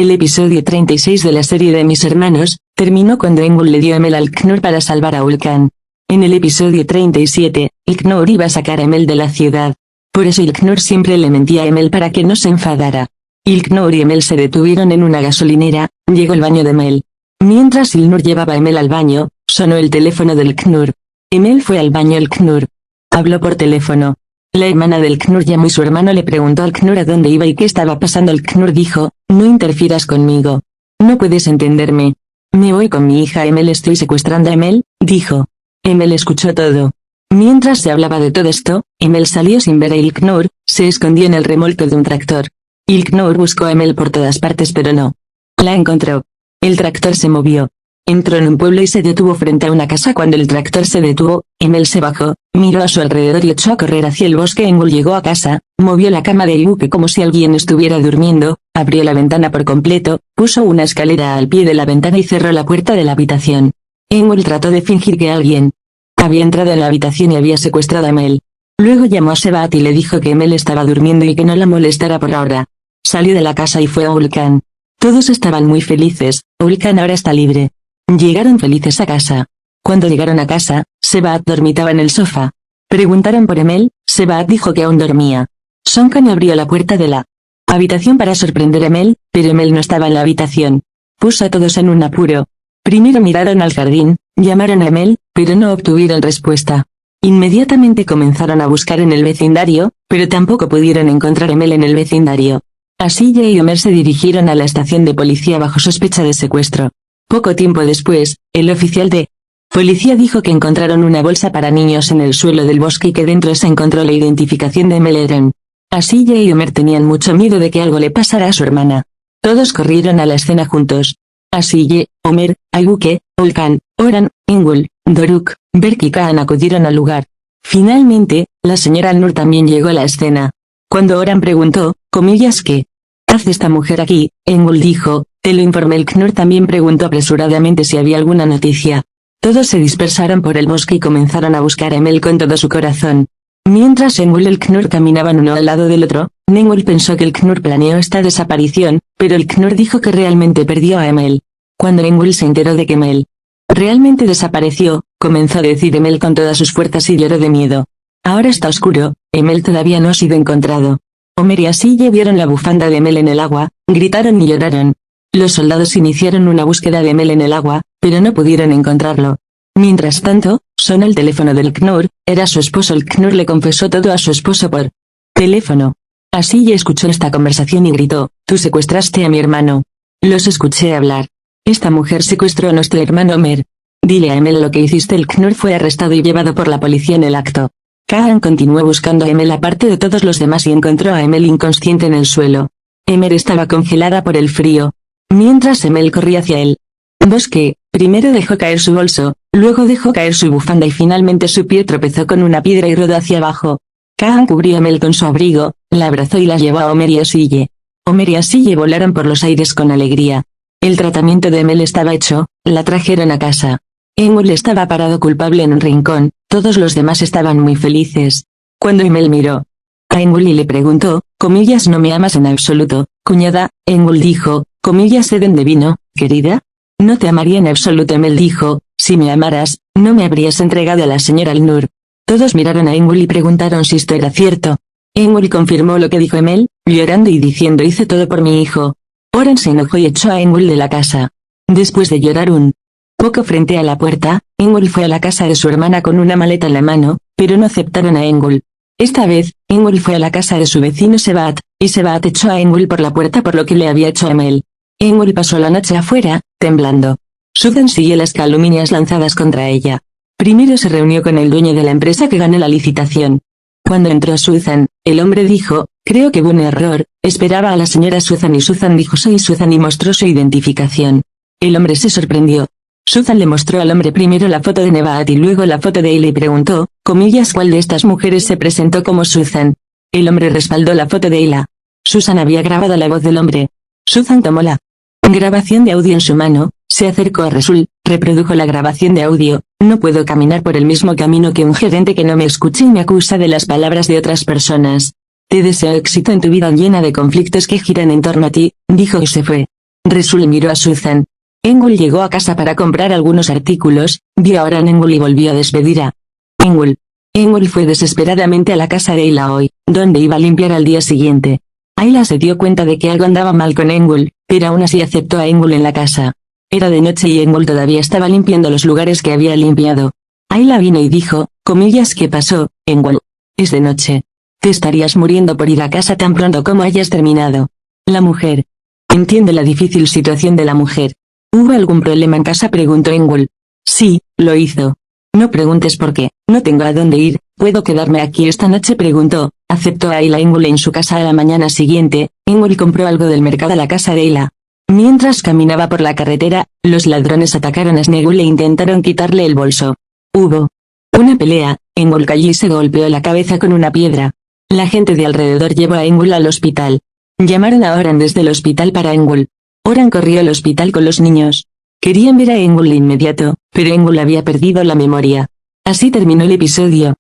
El episodio 36 de la serie de Mis Hermanos, terminó cuando Engul le dio a Emel al Knur para salvar a Ulkan. En el episodio 37, el Knur iba a sacar a Emel de la ciudad. Por eso el Knur siempre le mentía a Emel para que no se enfadara. El Knur y Emel se detuvieron en una gasolinera, llegó el baño de Emel. Mientras Ilnur llevaba a Emel al baño, sonó el teléfono del Knur. Emel fue al baño. El Knur habló por teléfono. La hermana del Knur llamó y su hermano le preguntó al Knur a dónde iba y qué estaba pasando. El Knur dijo, no interfieras conmigo. No puedes entenderme. Me voy con mi hija Emel. Estoy secuestrando a Emel, dijo. Emel escuchó todo. Mientras se hablaba de todo esto, Emel salió sin ver a Ilknur, se escondió en el remolque de un tractor. Ilknur buscó a Emel por todas partes pero no la encontró. El tractor se movió. Entró en un pueblo y se detuvo frente a una casa. Cuando el tractor se detuvo, Emel se bajó, miró a su alrededor y echó a correr hacia el bosque. Engul llegó a casa, movió la cama de Ibuke como si alguien estuviera durmiendo, abrió la ventana por completo, puso una escalera al pie de la ventana y cerró la puerta de la habitación. Engul trató de fingir que alguien había entrado en la habitación y había secuestrado a Emel. Luego llamó a Sebat y le dijo que Emel estaba durmiendo y que no la molestara por ahora. Salió de la casa y fue a Ulkan. Todos estaban muy felices, Ulkan ahora está libre. Llegaron felices a casa. Cuando llegaron a casa, Sebat dormitaba en el sofá. Preguntaron por Emel, Sebat dijo que aún dormía. Sonkan abrió la puerta de la habitación para sorprender a Emel, pero Emel no estaba en la habitación. Puso a todos en un apuro. Primero miraron al jardín, llamaron a Emel, pero no obtuvieron respuesta. Inmediatamente comenzaron a buscar en el vecindario, pero tampoco pudieron encontrar a Emel en el vecindario. Asilla y Omer se dirigieron a la estación de policía bajo sospecha de secuestro. Poco tiempo después, el oficial de policía dijo que encontraron una bolsa para niños en el suelo del bosque y que dentro se encontró la identificación de Emel Eren. Asilla y Omer tenían mucho miedo de que algo le pasara a su hermana. Todos corrieron a la escena juntos. Asille, Omer, Ibuke, Ulkan, Oran, Engul, Doruk, Berk y Kaan acudieron al lugar. Finalmente, la señora Alnur también llegó a la escena. Cuando Oran preguntó, ¿qué hace esta mujer aquí? Engul dijo, te lo informé. El Knur también preguntó apresuradamente si había alguna noticia. Todos se dispersaron por el bosque y comenzaron a buscar a Emel con todo su corazón. Mientras Engul y el Knur caminaban uno al lado del otro, Engul pensó que el Knur planeó esta desaparición, pero el Knur dijo que realmente perdió a Emel. Cuando Engul se enteró de que Emel realmente desapareció, comenzó a decir Emel con todas sus fuerzas y lloró de miedo. Ahora está oscuro, Emel todavía no ha sido encontrado. Omer y Asille vieron la bufanda de Emel en el agua, gritaron y lloraron. Los soldados iniciaron una búsqueda de Emel en el agua, pero no pudieron encontrarlo. Mientras tanto, sonó el teléfono del Knur, era su esposo. El Knur le confesó todo a su esposo por teléfono. Asille escuchó esta conversación y gritó, tú secuestraste a mi hermano. Los escuché hablar. Esta mujer secuestró a nuestro hermano Omer. Dile a Emel lo que hiciste. El Knur fue arrestado y llevado por la policía en el acto. Kaan continuó buscando a Emel aparte de todos los demás y encontró a Emel inconsciente en el suelo. Emel estaba congelada por el frío. Mientras Emel corría hacia el bosque, primero dejó caer su bolso, luego dejó caer su bufanda y finalmente su pie tropezó con una piedra y rodó hacia abajo. Kaan cubrió a Emel con su abrigo, la abrazó y la llevó a Omer y Asille. Omer y Asille volaron por los aires con alegría. El tratamiento de Emel estaba hecho, la trajeron a casa. Engul estaba parado culpable en un rincón, todos los demás estaban muy felices. Cuando Emel miró a Engul y le preguntó, ¿no me amas en absoluto, cuñada? Engul dijo, ¿seden de vino, querida? No te amaría en absoluto. Emel dijo, si me amaras, no me habrías entregado a la señora Alnur. Todos miraron a Engul y preguntaron si esto era cierto. Engul confirmó lo que dijo Emel, llorando y diciendo hice todo por mi hijo. Oran se enojó y echó a Engul de la casa. Después de llorar un poco frente a la puerta, Engul fue a la casa de su hermana con una maleta en la mano, pero no aceptaron a Engul. Esta vez, Engul fue a la casa de su vecino Sebat, y Sebat echó a Engul por la puerta por lo que le había hecho a Emel. Engul pasó la noche afuera, temblando. Suzan siguió las calumnias lanzadas contra ella. Primero se reunió con el dueño de la empresa que ganó la licitación. Cuando entró Suzan, el hombre dijo, creo que hubo un error, esperaba a la señora Suzan y Suzan dijo soy Suzan y mostró su identificación. El hombre se sorprendió. Suzan le mostró al hombre primero la foto de Nebahat y luego la foto de Eila y preguntó, ¿cuál de estas mujeres se presentó como Suzan? El hombre respaldó la foto de Eila. Suzan había grabado la voz del hombre. Suzan tomó la grabación de audio en su mano, se acercó a Resul, reprodujo la grabación de audio, no puedo caminar por el mismo camino que un gerente que no me escuche y me acusa de las palabras de otras personas. Te deseo éxito en tu vida llena de conflictos que giran en torno a ti, dijo y se fue. Resul miró a Susan. Engul llegó a casa para comprar algunos artículos, vio a Oran Engul y volvió a despedir a Engul. Engul fue desesperadamente a la casa de Ayla hoy, donde iba a limpiar al día siguiente. Ayla se dio cuenta de que algo andaba mal con Engul, pero aún así aceptó a Engul en la casa. Era de noche y Engul todavía estaba limpiando los lugares que había limpiado. Ayla vino y dijo, comillas, ¿qué pasó, Engul? Es de noche. Te estarías muriendo por ir a casa tan pronto como hayas terminado. La mujer. Entiende la difícil situación de la mujer. ¿Hubo algún problema en casa?, preguntó Engul. Sí, lo hizo. No preguntes por qué, no tengo a dónde ir, ¿puedo quedarme aquí esta noche?, preguntó. Aceptó a Ayla Engul en su casa a la mañana siguiente. Engul compró algo del mercado a la casa de Ayla. Mientras caminaba por la carretera, los ladrones atacaron a Snegul e intentaron quitarle el bolso. Hubo una pelea, Engul cayó y se golpeó la cabeza con una piedra. La gente de alrededor llevó a Engul al hospital. Llamaron a Oran desde el hospital para Engul. Oran corrió al hospital con los niños. Querían ver a Engul de inmediato, pero Engul había perdido la memoria. Así terminó el episodio.